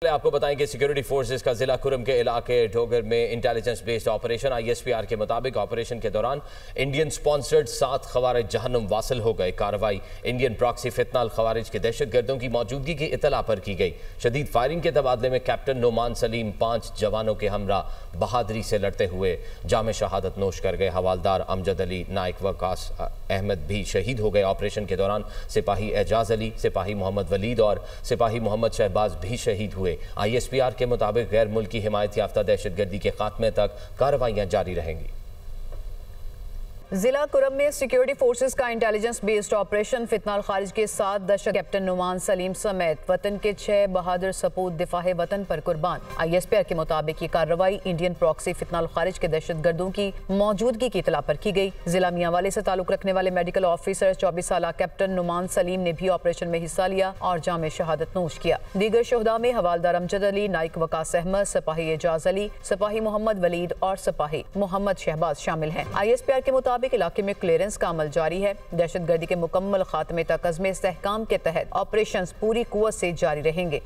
आपको बताएं कि सिक्योरिटी फोर्सेस का जिला कुरम के इलाके डोगर में इंटेलिजेंस बेस्ड ऑपरेशन ISPR के मुताबिक ऑपरेशन के दौरान इंडियन स्पॉन्सर्ड 7 खवारिज जहन्नुम वासिल हो गए। कार्रवाई इंडियन प्रॉक्सी फितनाल खवारिज के दहशत गर्दों की मौजूदगी की इतला पर की गई। शदीद फायरिंग के तबादले में कैप्टन नोमान सलीम 5 जवानों के हमरा बहादुरी से लड़ते हुए जाम शहादत नोश कर गए। हवालदार अमजद अली, नाइक वकास अहमद भी शहीद हो गए। ऑपरेशन के दौरान सिपाही एजाज अली, सिपाही मोहम्मद वलीद और सिपाही मोहम्मद शहबाज भी शहीद हुए। ISPR के मुताबिक गैर मुल्की हिमायत याफ्ता दहशतगर्दी के खात्मे तक कार्रवाइयां जारी रहेंगी। जिला कुरम में सिक्योरिटी फोर्सेस का इंटेलिजेंस बेस्ड ऑपरेशन फितनाल खारिज के साथ दहशत कैप्टन नुमान सलीम समेत वतन के 6 बहादुर सपूत दिफाए वतन पर कुर्बान। ISPR के मुताबिक ये कार्रवाई इंडियन प्रॉक्सी फितनाल खारिज के दहशत गर्दों की मौजूदगी की इतला पर की गई। जिला मियांवाली से ताल्लुक रखने वाले मेडिकल ऑफिसर 24 साल कैप्टन नुमान सलीम ने भी ऑपरेशन में हिस्सा लिया और जाम शहादत नोश किया। दीगर शोहदा में हवालदार अमजद अली, नाइक वकास अहमद, सिपाही एजाज अली, सिपाही मोहम्मद वलीद और सिपाही मोहम्मद शहबाज शामिल हैं। ISPR के मुताबिक इलाके में क्लियरेंस का अमल जारी है। दहशतगर्दी के मुकम्मल खात्मे तक अज़्म इस्तेहकाम के तहत ऑपरेशंस पूरी कुव्वत से जारी रहेंगे।